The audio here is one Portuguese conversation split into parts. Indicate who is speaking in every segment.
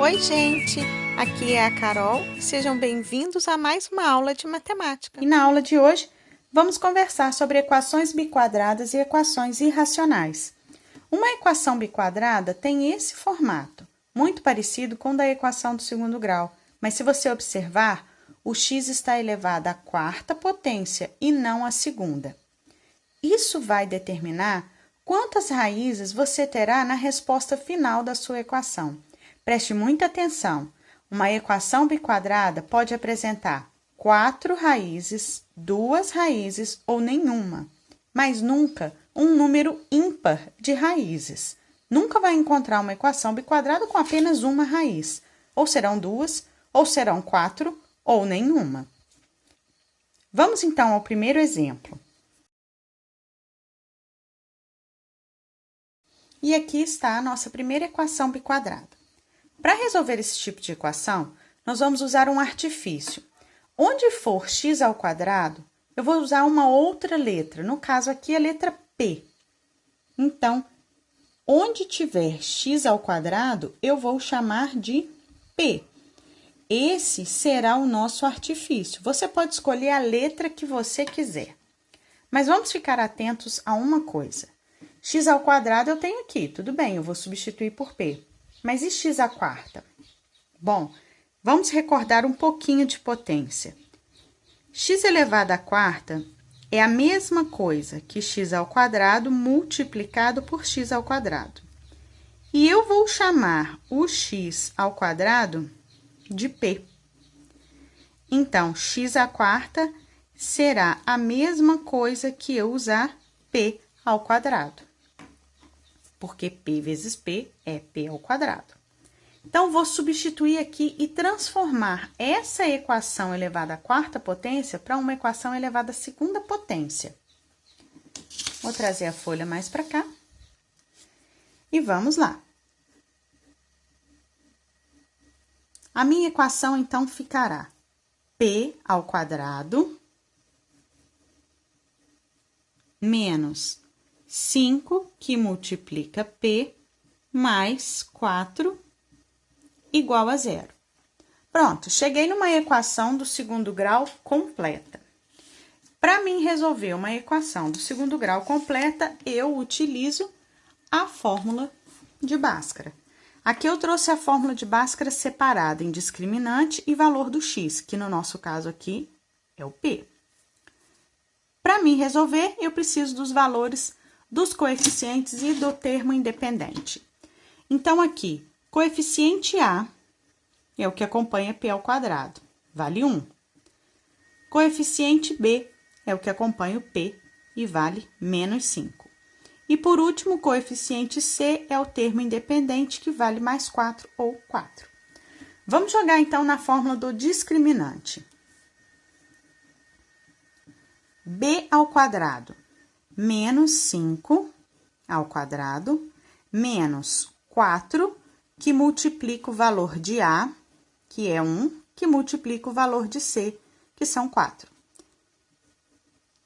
Speaker 1: Oi, gente! Aqui é a Carol e sejam bem-vindos a mais uma aula de matemática.
Speaker 2: E na aula de hoje, vamos conversar sobre equações biquadradas e equações irracionais. Uma equação biquadrada tem esse formato, muito parecido com o da equação do segundo grau, mas se você observar, o x está elevado à quarta potência e não à segunda. Isso vai determinar quantas raízes você terá na resposta final da sua equação. Preste muita atenção. Uma equação biquadrada pode apresentar 4 raízes, 2 raízes ou nenhuma, mas nunca um número ímpar de raízes. Nunca vai encontrar uma equação biquadrada com apenas uma raiz. Ou serão 2, ou serão 4, ou nenhuma. Vamos então ao primeiro exemplo. E aqui está a nossa primeira equação biquadrada. Para resolver esse tipo de equação, nós vamos usar um artifício. Onde for x ao quadrado, eu vou usar uma outra letra, no caso aqui a letra P. Então, onde tiver x ao quadrado, eu vou chamar de P. Esse será o nosso artifício. Você pode escolher a letra que você quiser. Mas vamos ficar atentos a uma coisa. X ao quadrado eu tenho aqui, tudo bem, eu vou substituir por P. Mas e x à quarta? Bom, vamos recordar um pouquinho de potência. X elevado à quarta é a mesma coisa que x ao quadrado multiplicado por x ao quadrado. E eu vou chamar o x ao quadrado de P. Então, x à quarta será a mesma coisa que eu usar P ao quadrado. Porque P vezes P é P ao quadrado. Então, vou substituir aqui e transformar essa equação elevada à quarta potência para uma equação elevada à segunda potência. Vou trazer a folha mais para cá. E vamos lá. A minha equação, então, ficará P ao quadrado menos 5, que multiplica P, mais 4, igual a zero. Pronto, cheguei numa equação do segundo grau completa. Para mim resolver uma equação do segundo grau completa, eu utilizo a fórmula de Bhaskara. Aqui eu trouxe a fórmula de Bhaskara separada em discriminante e valor do x, que no nosso caso aqui é o P. Para mim resolver, eu preciso dos valores dos coeficientes e do termo independente. Então, aqui, coeficiente A é o que acompanha P ao quadrado, vale 1. Coeficiente B é o que acompanha o P e vale menos 5. E, por último, coeficiente C é o termo independente que vale mais 4 ou 4. Vamos jogar, então, na fórmula do discriminante. B ao quadrado menos 5 ao quadrado, menos 4, que multiplica o valor de A, que é 1, que multiplica o valor de C, que são 4.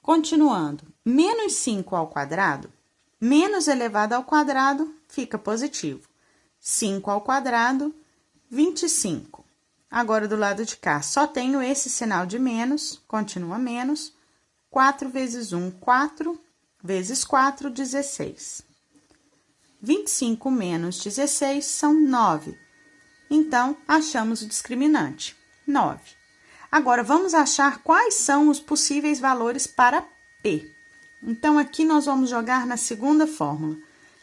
Speaker 2: Continuando, menos 5 ao quadrado, menos elevado ao quadrado, fica positivo. 5 ao quadrado, 25. Agora, do lado de cá, só tenho esse sinal de menos, continua menos. 4 vezes 1, 4. Vezes 4, 16. 25 menos 16 são 9. Então, achamos o discriminante, 9. Agora, vamos achar quais são os possíveis valores para P. Então, aqui nós vamos jogar na segunda fórmula.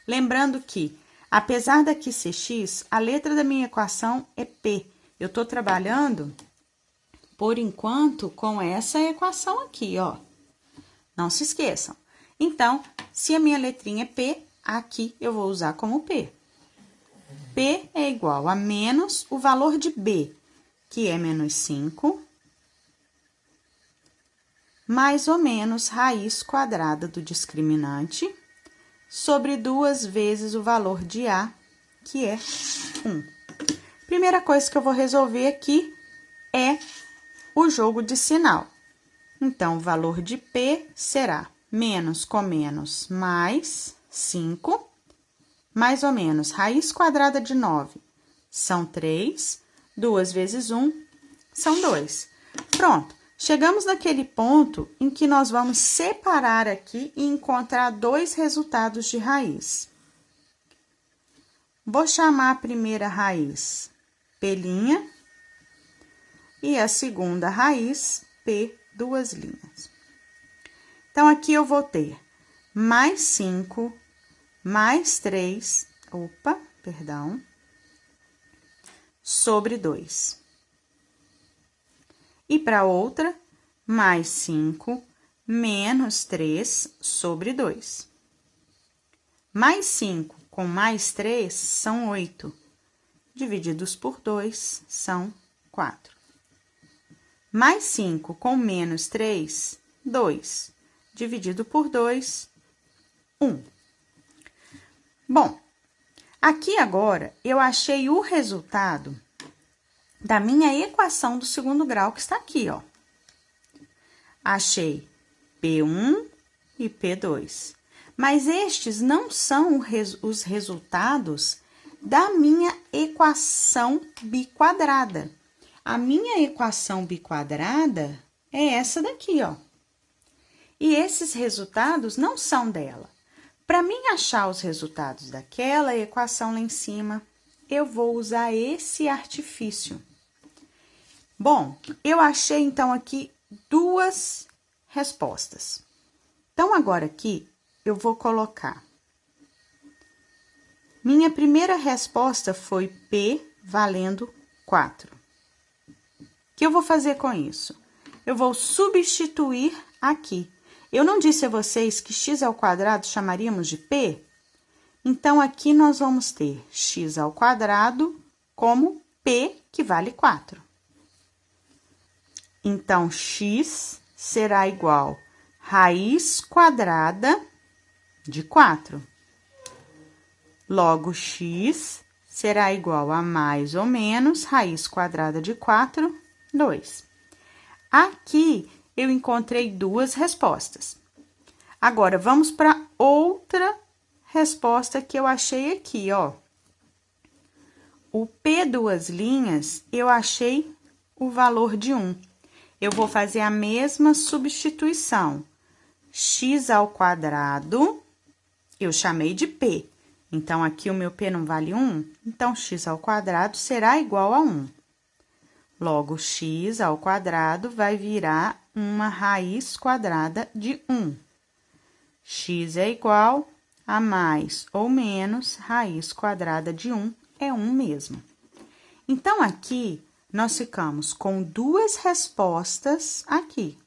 Speaker 2: Lembrando que, apesar daqui ser x, a letra da minha equação é P. Eu estou trabalhando, por enquanto, com essa equação aqui, ó. Não se esqueçam. Então, se a minha letrinha é P, aqui eu vou usar como P. P é igual a menos o valor de B, que é menos 5, mais ou menos raiz quadrada do discriminante, sobre 2 vezes o valor de A, que é 1. Primeira coisa que eu vou resolver aqui é o jogo de sinal. Então, o valor de P será menos com menos mais 5, mais ou menos raiz quadrada de 9 são 3. 2 vezes 1 são 2. Pronto. Chegamos naquele ponto em que nós vamos separar aqui e encontrar dois resultados de raiz. Vou chamar a primeira raiz P' e a segunda raiz P, duas linhas. Então, aqui eu vou ter mais 5, mais 3, sobre 2. E para outra, mais 5, menos 3 sobre 2. Mais 5 com mais 3 são 8. Divididos por 2 são 4. Mais 5 com menos 3, 2. Dividido por 2, 1. Bom, aqui agora eu achei o resultado da minha equação do segundo grau, que está aqui, ó. Achei P1 e P2. Mas estes não são os resultados da minha equação biquadrada. A minha equação biquadrada é essa daqui, ó. E esses resultados não são dela. Para mim achar os resultados daquela equação lá em cima, eu vou usar esse artifício. Bom, eu achei, então, aqui duas respostas. Então, agora aqui, eu vou colocar. Minha primeira resposta foi P valendo 4. O que eu vou fazer com isso? Eu vou substituir aqui. Eu não disse a vocês que x ao quadrado chamaríamos de P? Então, aqui nós vamos ter x ao quadrado como P, que vale 4. Então, x será igual a raiz quadrada de 4. Logo, x será igual a mais ou menos raiz quadrada de 4, 2. Aqui, eu encontrei duas respostas. Agora, vamos para outra resposta que eu achei aqui, ó. O P duas linhas, eu achei o valor de 1. Eu vou fazer a mesma substituição. X ao quadrado, eu chamei de P. Então, aqui o meu P não vale 1, então x ao quadrado será igual a 1. Logo, x ao quadrado vai virar uma raiz quadrada de 1. X é igual a mais ou menos raiz quadrada de 1, é 1 mesmo. Então, aqui, nós ficamos com duas respostas aqui.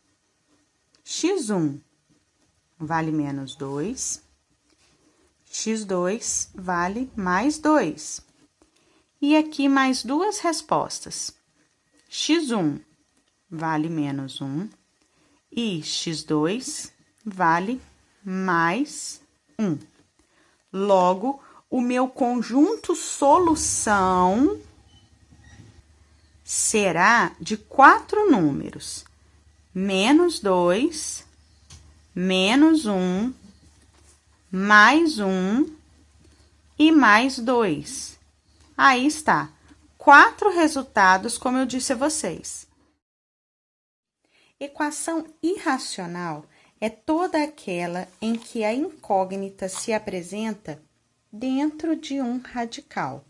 Speaker 2: x1 vale menos 2, x2 vale mais 2. E aqui, mais duas respostas. x1 vale menos 1 e x2 vale mais 1. Logo, o meu conjunto solução será de 4 números: menos 2, menos 1, mais 1 e mais 2. Aí está, 4 resultados, como eu disse a vocês. Equação irracional é toda aquela em que a incógnita se apresenta dentro de um radical.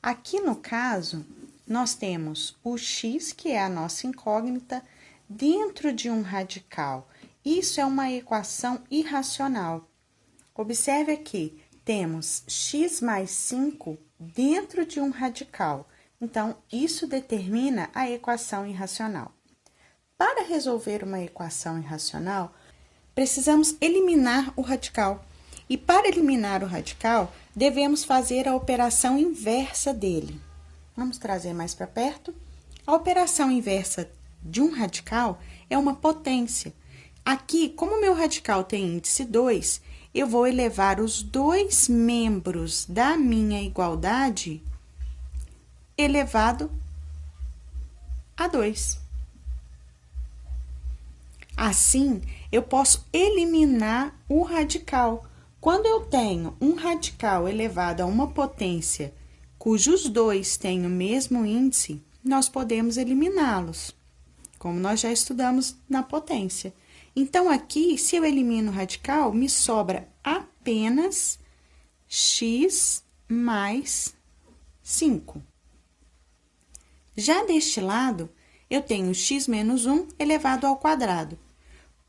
Speaker 2: Aqui, no caso, nós temos o x, que é a nossa incógnita, dentro de um radical. Isso é uma equação irracional. Observe aqui, temos x mais 5 dentro de um radical. Então, isso determina a equação irracional. Para resolver uma equação irracional, precisamos eliminar o radical. E para eliminar o radical, devemos fazer a operação inversa dele. Vamos trazer mais para perto. A operação inversa de um radical é uma potência. Aqui, como meu radical tem índice 2, eu vou elevar os dois membros da minha igualdade elevado a 2. Assim, eu posso eliminar o radical. Quando eu tenho um radical elevado a uma potência cujos dois têm o mesmo índice, nós podemos eliminá-los, como nós já estudamos na potência. Então, aqui, se eu elimino o radical, me sobra apenas x mais 5. Já deste lado, eu tenho x menos 1 elevado ao quadrado.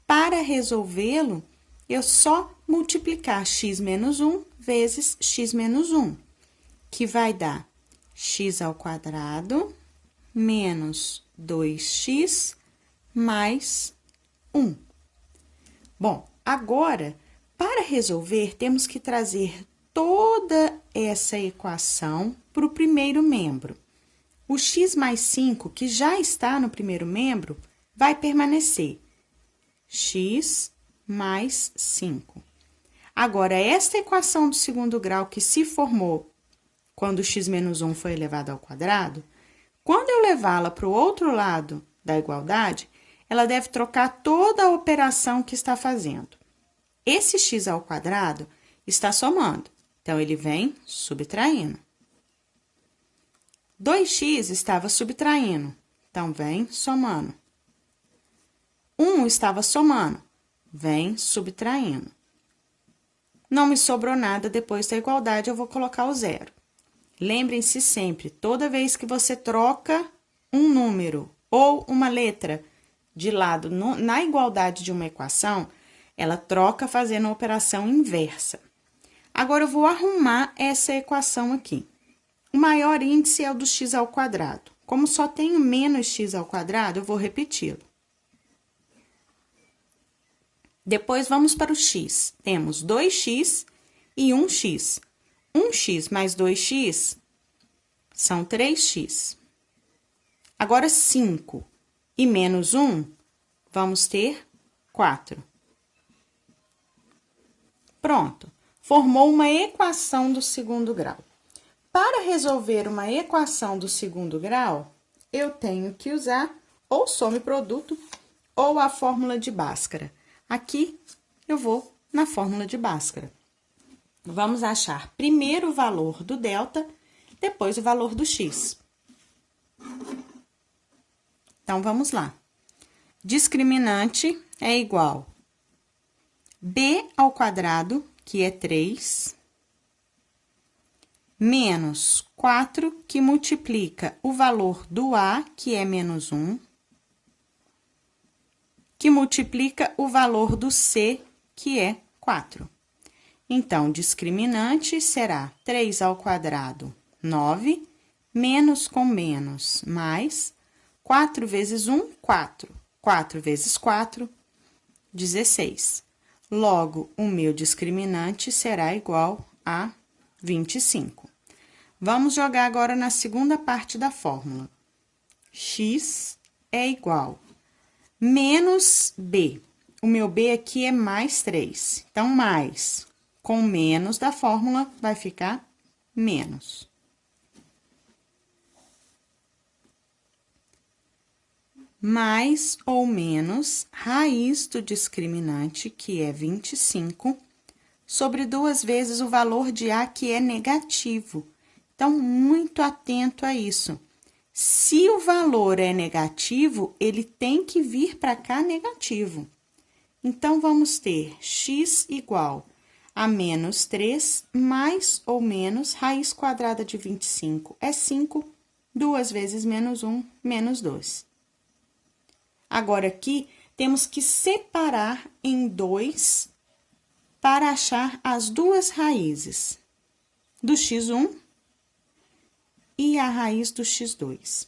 Speaker 2: Para resolvê-lo, eu só multiplicar x menos 1 vezes x menos 1, que vai dar x ao quadrado menos 2x mais 1. Bom, agora, para resolver, temos que trazer toda essa equação para o primeiro membro. O x mais 5, que já está no primeiro membro, vai permanecer. X mais 5. Agora, esta equação do segundo grau que se formou quando x menos 1 foi elevado ao quadrado, quando eu levá-la para o outro lado da igualdade, ela deve trocar toda a operação que está fazendo. Esse x ao quadrado está somando, então ele vem subtraindo. 2x estava subtraindo, então vem somando. 1 estava somando, vem subtraindo. Não me sobrou nada depois da igualdade, eu vou colocar o zero. Lembrem-se sempre, toda vez que você troca um número ou uma letra de lado na igualdade de uma equação, ela troca fazendo a operação inversa. Agora, eu vou arrumar essa equação aqui. O maior índice é o do x ao quadrado. Como só tenho menos x ao quadrado, eu vou repeti-lo. Depois, vamos para o x. Temos 2x e 1x. 1x mais 2x são 3x. Agora, 5 e menos 1, vamos ter 4. Pronto. Formou uma equação do segundo grau. Para resolver uma equação do segundo grau, eu tenho que usar ou soma e produto ou a fórmula de Bhaskara. Aqui, eu vou na fórmula de Bhaskara. Vamos achar primeiro o valor do delta, depois o valor do x. Então, vamos lá. Discriminante é igual b ao quadrado, que é 3, menos 4, que multiplica o valor do a, que é menos 1, que multiplica o valor do c, que é 4. Então, discriminante será 3 ao quadrado, 9, menos com menos, mais 4 vezes 1, 4. 4 vezes 4, 16. Logo, o meu discriminante será igual a 25. Vamos jogar agora na segunda parte da fórmula. X é igual menos b. O meu b aqui é mais 3. Então, mais com menos da fórmula vai ficar menos. Mais ou menos raiz do discriminante, que é 25, sobre 2 vezes o valor de a, que é negativo. Então, muito atento a isso. Se o valor é negativo, ele tem que vir para cá negativo. Então, vamos ter x igual a menos 3, mais ou menos raiz quadrada de 25 é 5, 2 vezes menos 1, menos 2. Agora, aqui, temos que separar em 2 para achar as duas raízes do x1 e a raiz do x2.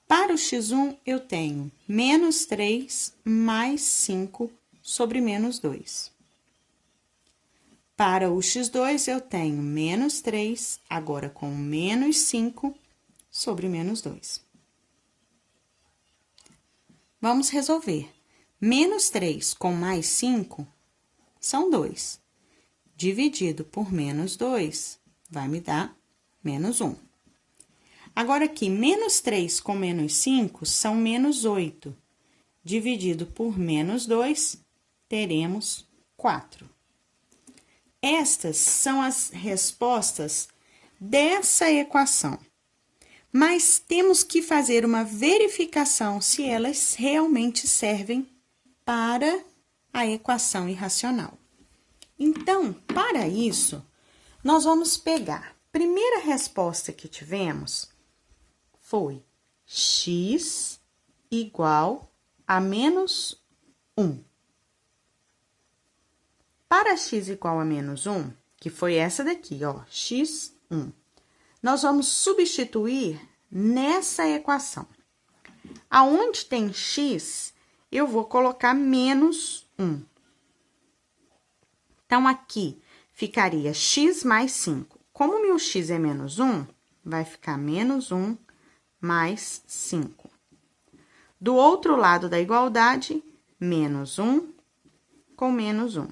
Speaker 2: Para o x1, eu tenho menos 3 mais 5 sobre menos 2. Para o x2, eu tenho menos 3, agora com menos 5 sobre menos 2. Vamos resolver. Menos 3 com mais 5 são 2. Dividido por menos 2 vai me dar menos 1. Agora, aqui, menos 3 com menos 5 são menos 8. Dividido por menos 2, teremos 4. Estas são as respostas dessa equação. Mas temos que fazer uma verificação se elas realmente servem para a equação irracional. Então, para isso, nós vamos pegar. A primeira resposta que tivemos foi x igual a menos 1. Para x igual a menos 1, que foi essa daqui, ó, x1, nós vamos substituir nessa equação. Aonde tem x, eu vou colocar menos 1. Então, aqui ficaria x mais 5. Como o meu x é menos 1, vai ficar menos 1 mais 5. Do outro lado da igualdade, menos 1 com menos 1.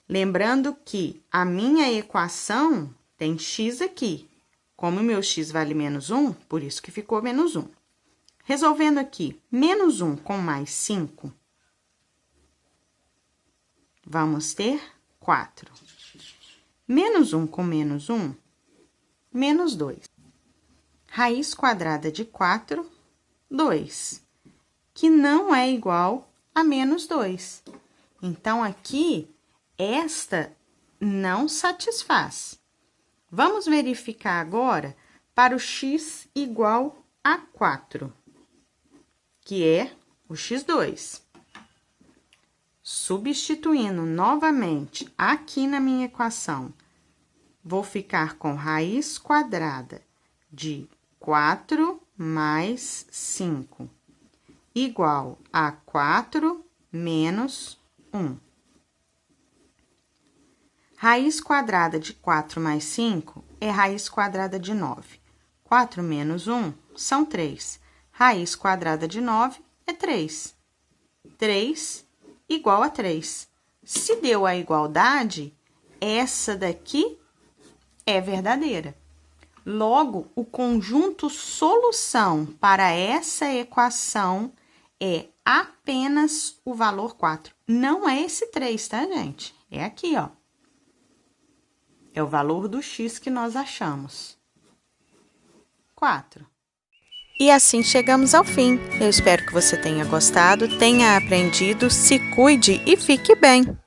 Speaker 2: Lembrando que a minha equação tem x aqui. Como o meu x vale menos 1, por isso que ficou menos 1. Resolvendo aqui, menos 1 com mais 5, vamos ter 4. Menos 1 com menos 1, menos 2. Raiz quadrada de 4, 2, que não é igual a menos 2. Então, aqui, esta não satisfaz. Vamos verificar agora para o x igual a 4, que é o x2. Substituindo novamente aqui na minha equação, vou ficar com raiz quadrada de 4 mais 5, igual a 4 menos 1. Raiz quadrada de 4 mais 5 é raiz quadrada de 9. 4 menos 1 são 3. Raiz quadrada de 9 é 3. 3 igual a 3. Se deu a igualdade, essa daqui é verdadeira. Logo, o conjunto solução para essa equação é apenas o valor 4. Não é esse 3, tá, gente? É aqui, ó. É o valor do x que nós achamos. 4.
Speaker 1: E assim chegamos ao fim. Eu espero que você tenha gostado, tenha aprendido, se cuide e fique bem.